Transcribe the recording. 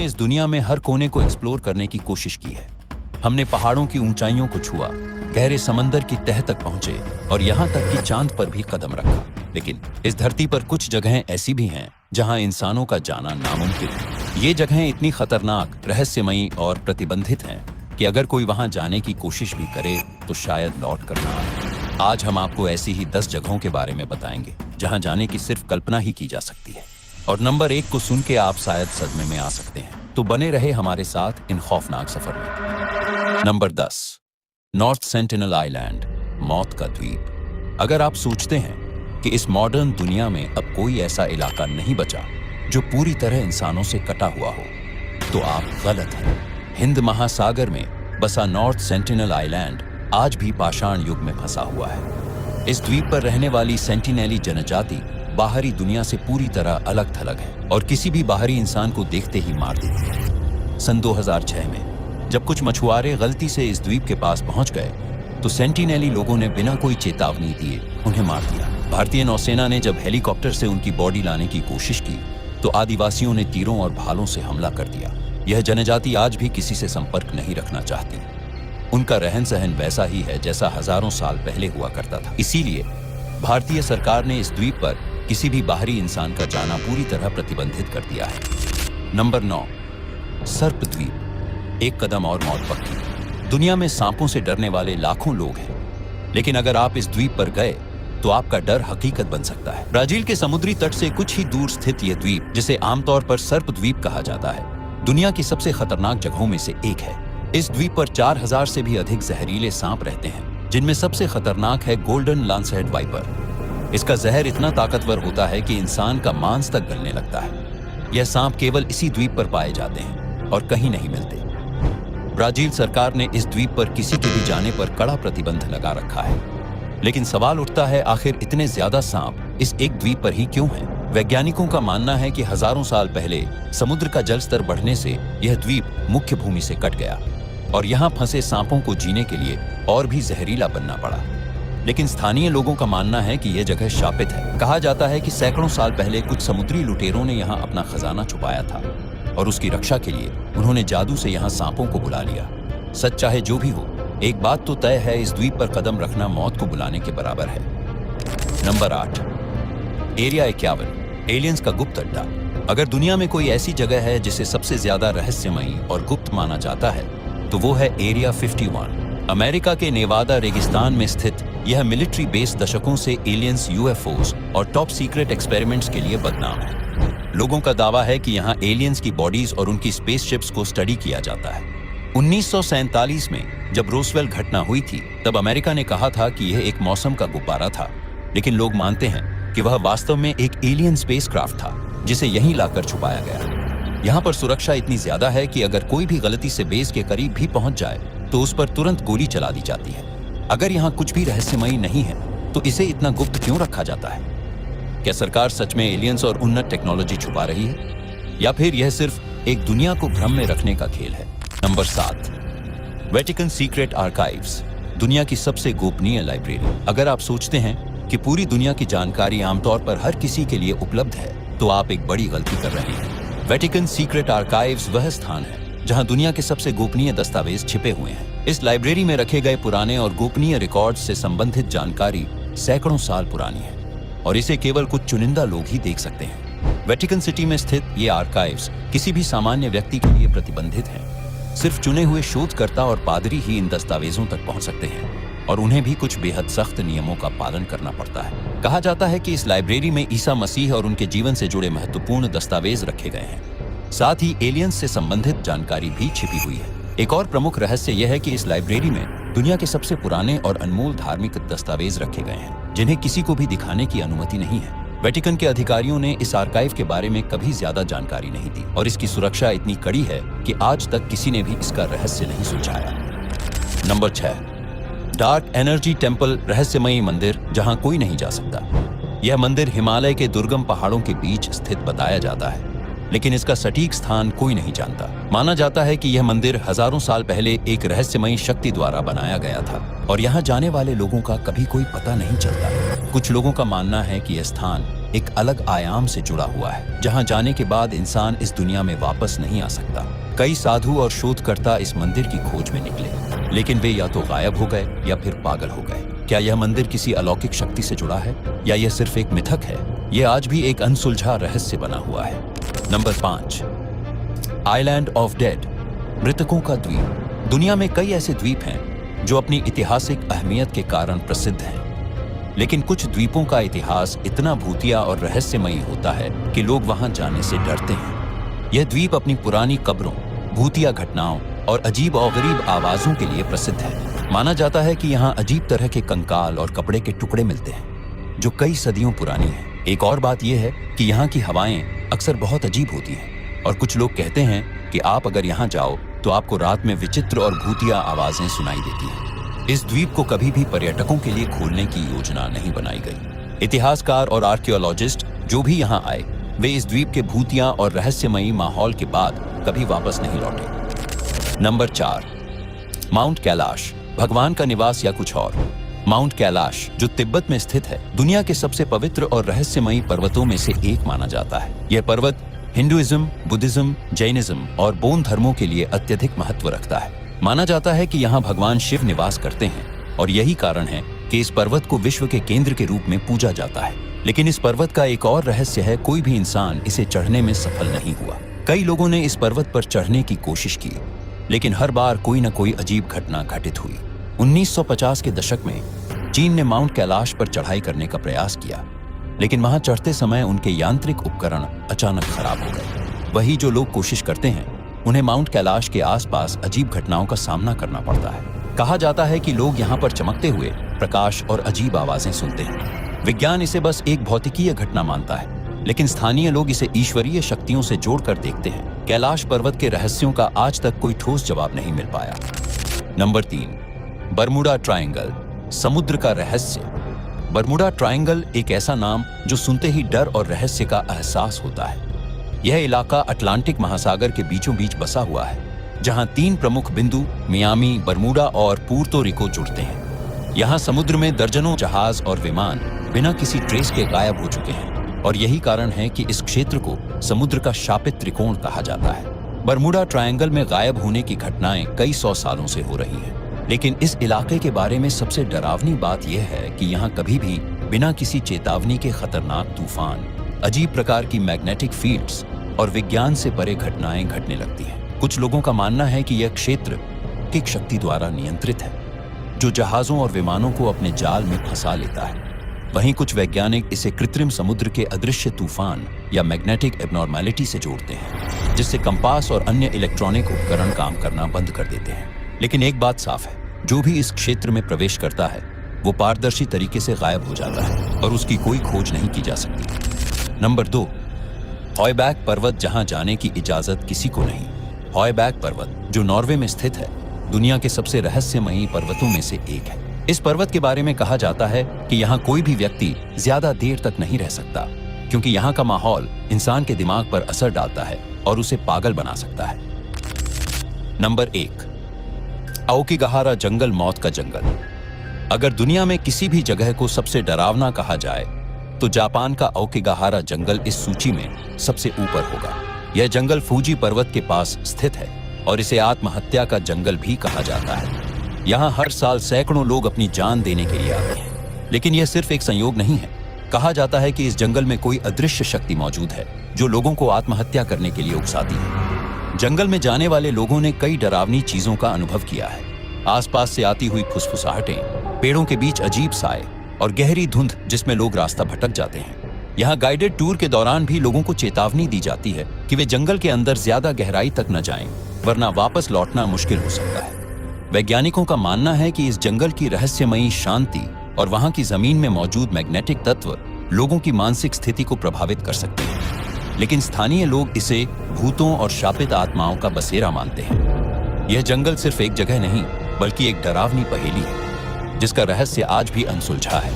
इस दुनिया में हर कोने को एक्सप्लोर करने की कोशिश की है। हमने पहाड़ों की ऊंचाइयों को छुआ, गहरे समंदर की तह तक पहुंचे और यहाँ तक कि चांद पर भी कदम रखा। लेकिन इस धरती पर कुछ जगहें ऐसी भी हैं जहां इंसानों का जाना नामुमकिन है। ये जगहें इतनी खतरनाक, रहस्यमयी और प्रतिबंधित हैं कि अगर कोई वहां जाने की कोशिश भी करे तो शायद लौट कर ना आए। आज हम आपको ऐसी ही 10 जगहों के बारे में बताएंगे जहां जाने की सिर्फ कल्पना ही की जा सकती है। और नंबर 1 को सुन के आप शायद सदमे में आ सकते हैं, तो बने रहे हमारे साथ इन खौफनाक सफर में। नंबर 10, नॉर्थ सेंटिनल आइलैंड, मौत का द्वीप। अगर आप सोचते हैं कि इस मॉडर्न दुनिया में अब कोई ऐसा इलाका नहीं बचा जो पूरी तरह इंसानों से कटा हुआ हो, तो आप गलत हैं। हिंद महासागर में बसा नॉर्थ सेंटिनल आइलैंड आज भी पाषाण युग में फंसा हुआ है। इस द्वीप पर रहने वाली सेंटिनेली जनजाति बाहरी दुनिया से पूरी तरह अलग थलग है और किसी भी बाहरी इंसान को देखते ही मार देती है। सन 2006 में जब कुछ मछुआरे गलती से इस द्वीप के पास पहुंच गए तो सेंटिनेली लोगों ने बिना कोई चेतावनी दिए उन्हें मार दिया। भारतीय नौसेना ने जब हेलीकॉप्टर से उनकी बॉडी लाने की कोशिश की तो आदिवासियों ने तीरों और भालों से हमला कर दिया। यह जनजाति आज भी किसी से संपर्क नहीं रखना चाहती। उनका रहन सहन वैसा ही है जैसा हजारों साल पहले हुआ करता था। इसीलिए भारतीय सरकार ने इस द्वीप पर किसी भी बाहरी इंसान का जाना पूरी तरह प्रतिबंधित कर दिया है। नंबर 9, सर्प द्वीप, एक कदम और मौत पक्की। दुनिया में सांपों से डरने वाले लाखों लोग हैं, लेकिन अगर आप इस द्वीप पर गए तो आपका डर हकीकत बन सकता है। ब्राजील के समुद्री तट से कुछ ही दूर स्थित यह द्वीप, जिसे आमतौर पर सर्प द्वीप कहा जाता है, दुनिया की सबसे खतरनाक जगहों में से एक है। इस द्वीप पर 4000 से भी अधिक जहरीले सांप रहते हैं, जिनमें सबसे खतरनाक है गोल्डन लांसहेड वाइपर। इसका जहर इतना ताकतवर होता है कि इंसान का मांस तक गलने लगता है। यह सांप केवल इसी द्वीप पर पाए जाते हैं और कहीं नहीं मिलते। ब्राजील सरकार ने इस द्वीप पर किसी के भी जाने पर कड़ा प्रतिबंध लगा रखा है। लेकिन सवाल उठता है, आखिर इतने ज्यादा सांप इस एक द्वीप पर ही क्यों हैं? वैज्ञानिकों का मानना है कि हजारों साल पहले समुद्र का जल स्तर बढ़ने से यह द्वीप मुख्य भूमि से कट गया और यहाँ फंसे सांपों को जीने के लिए और भी जहरीला बनना पड़ा। लेकिन स्थानीय लोगों का मानना है कि यह जगह शापित है। कहा जाता है कि सैकड़ों साल पहले कुछ समुद्री लुटेरों ने यहाँ अपना खजाना छुपाया था और उसकी रक्षा के लिए उन्होंने जादू से यहाँ सांपों को बुला लिया। सच चाहे जो भी हो, एक बात तो तय है, इस द्वीप पर कदम रखना मौत को बुलाने के बराबर है। नंबर 8, एरिया 51, एलियंस का गुप्त अड्डा। अगर दुनिया में कोई ऐसी जगह है जिसे सबसे ज्यादा रहस्यमयी और गुप्त माना जाता है तो वो है एरिया 51। अमेरिका के नेवादा रेगिस्तान में स्थित यह मिलिट्री बेस दशकों से एलियंस, यूएफओस और टॉप सीक्रेट एक्सपेरिमेंट्स के लिए बदनाम है। लोगों का दावा है कि यहाँ एलियंस की बॉडीज और उनकी स्पेसशिप्स को स्टडी किया जाता है। 1947 में जब रोसवेल घटना हुई थी तब अमेरिका ने कहा था कि यह एक मौसम का गुब्बारा था, लेकिन लोग मानते हैं कि वह वास्तव में एक एलियन स्पेसक्राफ्ट था जिसे यहीं लाकर छुपाया गया। यहाँ पर सुरक्षा इतनी ज्यादा है कि अगर कोई भी गलती से बेस के करीब भी पहुंच जाए तो उस पर तुरंत गोली चला दी जाती है। अगर यहाँ कुछ भी रहस्यमयी नहीं है तो इसे इतना गुप्त क्यों रखा जाता है? क्या सरकार सच में एलियंस और उन्नत टेक्नोलॉजी छुपा रही है, या फिर यह सिर्फ एक दुनिया को भ्रम में रखने का खेल है? नंबर 7, वेटिकन सीक्रेट आर्काइव्स, दुनिया की सबसे गोपनीय लाइब्रेरी। अगर आप सोचते हैं कि पूरी दुनिया की जानकारी आमतौर पर हर किसी के लिए उपलब्ध है तो आप एक बड़ी गलती कर रहे हैं। वेटिकन सीक्रेट आर्काइव्स वह स्थान है जहां दुनिया के सबसे गोपनीय दस्तावेज छिपे हुए हैं। इस लाइब्रेरी में रखे गए पुराने और गोपनीय रिकॉर्ड्स से संबंधित जानकारी सैकड़ों साल पुरानी है और इसे केवल कुछ चुनिंदा लोग ही देख सकते हैं। वेटिकन सिटी में स्थित ये आर्काइव्स किसी भी सामान्य व्यक्ति के लिए प्रतिबंधित हैं। सिर्फ चुने हुए शोधकर्ता और पादरी ही इन दस्तावेजों तक पहुंच सकते हैं और उन्हें भी कुछ बेहद सख्त नियमों का पालन करना पड़ता है। कहा जाता है कि इस लाइब्रेरी में ईसा मसीह और उनके जीवन से जुड़े महत्वपूर्ण दस्तावेज रखे गए हैं। साथ ही एलियंस से संबंधित जानकारी भी छिपी हुई है। एक और प्रमुख रहस्य यह है कि इस लाइब्रेरी में दुनिया के सबसे पुराने और अनमोल धार्मिक दस्तावेज रखे गए हैं, जिन्हें किसी को भी दिखाने की अनुमति नहीं है। वेटिकन के अधिकारियों ने इस आर्काइव के बारे में कभी ज्यादा जानकारी नहीं दी और इसकी सुरक्षा इतनी कड़ी है कि आज तक किसी ने भी इसका रहस्य नहीं सुलझाया। नंबर 6, डार्क एनर्जी टेम्पल, रहस्यमयी मंदिर जहां कोई नहीं जा सकता। यह मंदिर हिमालय के दुर्गम पहाड़ों के बीच स्थित बताया जाता है, लेकिन इसका सटीक स्थान कोई नहीं जानता। माना जाता है कि यह मंदिर हजारों साल पहले एक रहस्यमयी शक्ति द्वारा बनाया गया था और यहाँ जाने वाले लोगों का कभी कोई पता नहीं चलता। कुछ लोगों का मानना है कि यह स्थान एक अलग आयाम से जुड़ा हुआ है, जहां जाने के बाद इंसान इस दुनिया में वापस नहीं आ सकता। कई साधु और शोधकर्ता इस मंदिर की खोज में निकले, लेकिन वे या तो गायब हो गए या फिर पागल हो गए। क्या यह मंदिर किसी अलौकिक शक्ति से जुड़ा है या यह सिर्फ एक मिथक है? यह आज भी एक अनसुलझा रहस्य बना हुआ है। नंबर 5, आइलैंड ऑफ डेड, मृतकों का द्वीप। दुनिया में कई ऐसे द्वीप हैं जो अपनी ऐतिहासिक अहमियत के कारण प्रसिद्ध हैं, लेकिन कुछ द्वीपों का इतिहास इतना भूतिया और रहस्यमयी होता है कि लोग वहां जाने से डरते हैं। यह द्वीप अपनी पुरानी कब्रों, भूतिया घटनाओं और अजीब और गरीब आवाजों के लिए प्रसिद्ध है। माना जाता है कि यहाँ अजीब तरह के कंकाल और कपड़े के टुकड़े मिलते हैं जो कई सदियों पुरानी हैं। एक और बात यह है कि यहाँ की हवाएं अक्सर बहुत अजीब होती हैं और कुछ लोग कहते हैं कि आप अगर यहाँ जाओ तो आपको रात में विचित्र और भूतिया आवाजें सुनाई देती हैं। इस द्वीप को कभी भी पर्यटकों के लिए खोलने की योजना नहीं बनाई गई। इतिहासकार और आर्कियोलॉजिस्ट जो भी यहाँ आए, वे इस द्वीप के भूतिया और रहस्यमयी माहौल के बाद कभी वापस नहीं लौटे। नंबर 4, माउंट कैलाश, भगवान का निवास या कुछ और। माउंट कैलाश, जो तिब्बत में स्थित है, दुनिया के सबसे पवित्र और रहस्यमयी पर्वतों में से एक माना जाता है। यह पर्वत हिंदुइज्म, बुद्धिज्म, जैनिज्म और बौद्ध धर्मों के लिए अत्यधिक महत्व रखता है। माना जाता है कि यहाँ भगवान शिव निवास करते हैं और यही कारण है कि इस पर्वत को विश्व के केंद्र के रूप में पूजा जाता है। लेकिन इस पर्वत का एक और रहस्य है, कोई भी इंसान इसे चढ़ने में सफल नहीं हुआ। कई लोगों ने इस पर्वत पर चढ़ने की कोशिश की, लेकिन हर बार कोई न कोई अजीब घटना घटित हुई। 1950 के दशक में चीन ने माउंट कैलाश पर चढ़ाई करने का प्रयास किया, लेकिन वहां चढ़ते समय उनके यांत्रिक उपकरण अचानक खराब हो गए। वही जो लोग कोशिश करते हैं, उन्हें माउंट कैलाश के आसपास अजीब घटनाओं का सामना करना पड़ता है। कहा जाता है कि लोग यहाँ पर चमकते हुए प्रकाश और अजीब आवाजें सुनते हैं। विज्ञान इसे बस एक भौतिकीय घटना मानता है, लेकिन स्थानीय लोग इसे ईश्वरीय शक्तियों से जोड़कर देखते हैं। कैलाश पर्वत के रहस्यों का आज तक कोई ठोस जवाब नहीं मिल पाया। नंबर 3, बरमुडा ट्रायंगल, समुद्र का रहस्य। बरमुडा ट्रायंगल एक ऐसा नाम जो सुनते ही डर और रहस्य का एहसास होता है। यह इलाका अटलांटिक महासागर के बीचों बीच बसा हुआ है, जहां 3 प्रमुख बिंदु मियामी, बरमुडा और पुर्तो रिको जुड़ते हैं। यहाँ समुद्र में दर्जनों जहाज और विमान बिना किसी ट्रेस के गायब हो चुके हैं और यही कारण है कि इस क्षेत्र को समुद्र का शापित त्रिकोण कहा जाता है। बरमुडा ट्रायंगल में गायब होने की घटनाएं कई 100 सालों से हो रही हैं, लेकिन इस इलाके के बारे में सबसे डरावनी बात यह है कि यहाँ कभी भी बिना किसी चेतावनी के खतरनाक तूफान, अजीब प्रकार की मैग्नेटिक फील्ड्स और विज्ञान से परे घटनाएं घटने लगती हैं। कुछ लोगों का मानना है कि यह क्षेत्र एक शक्ति द्वारा नियंत्रित है, जो जहाजों और विमानों को अपने जाल में फंसा लेता है। वहीं कुछ वैज्ञानिक इसे कृत्रिम समुद्र के अदृश्य तूफान या मैग्नेटिक एबनॉर्मैलिटी से जोड़ते हैं, जिससे कंपास और अन्य इलेक्ट्रॉनिक उपकरण काम करना बंद कर देते हैं। लेकिन एक बात साफ है, जो भी इस क्षेत्र में प्रवेश करता है वो पारदर्शी तरीके से गायब हो जाता है और उसकी कोई खोज नहीं की जा सकती। नंबर 2, हॉयबैक पर्वत, जहां जाने की इजाजत किसी को नहीं। हॉयबैक पर्वत, जो नॉर्वे में स्थित है, दुनिया के सबसे रहस्यमयी पर्वतों में से एक है। इस पर्वत के बारे में कहा जाता है कि यहाँ कोई भी व्यक्ति ज्यादा देर तक नहीं रह सकता, क्योंकि यहाँ का माहौल इंसान के दिमाग पर असर डालता है और उसे पागल बना सकता है। नंबर 1, आओकिगाहारा जंगल, मौत का जंगल। अगर दुनिया में किसी भी जगह को सबसे डरावना कहा जाए तो जापान का आओकिगाहारा जंगल इस सूची में सबसे ऊपर होगा। यह जंगल फूजी पर्वत के पास स्थित है और इसे आत्महत्या का जंगल भी कहा जाता है। यहाँ हर साल सैकड़ों लोग अपनी जान देने के लिए आते हैं, लेकिन यह सिर्फ एक संयोग नहीं है। कहा जाता है कि इस जंगल में कोई अदृश्य शक्ति मौजूद है जो लोगों को आत्महत्या करने के लिए उकसाती है। जंगल में जाने वाले लोगों ने कई डरावनी चीजों का अनुभव किया है। आसपास से आती हुई फुसफुसाहटें, पेड़ों के बीच अजीब साए और गहरी धुंध जिसमें लोग रास्ता भटक जाते हैं। यहाँ गाइडेड टूर के दौरान भी लोगों को चेतावनी दी जाती है कि वे जंगल के अंदर ज्यादा गहराई तक न जाएं, वरना वापस लौटना मुश्किल हो सकता है। वैज्ञानिकों का मानना है कि इस जंगल की रहस्यमयी शांति और वहां की जमीन में मौजूद मैग्नेटिक तत्व लोगों की मानसिक स्थिति को प्रभावित कर सकते हैं, लेकिन स्थानीय लोग इसे भूतों और शापित आत्माओं का बसेरा मानते हैं। यह जंगल सिर्फ एक जगह नहीं, बल्कि एक डरावनी पहेली है जिसका रहस्य आज भी अनसुलझा है।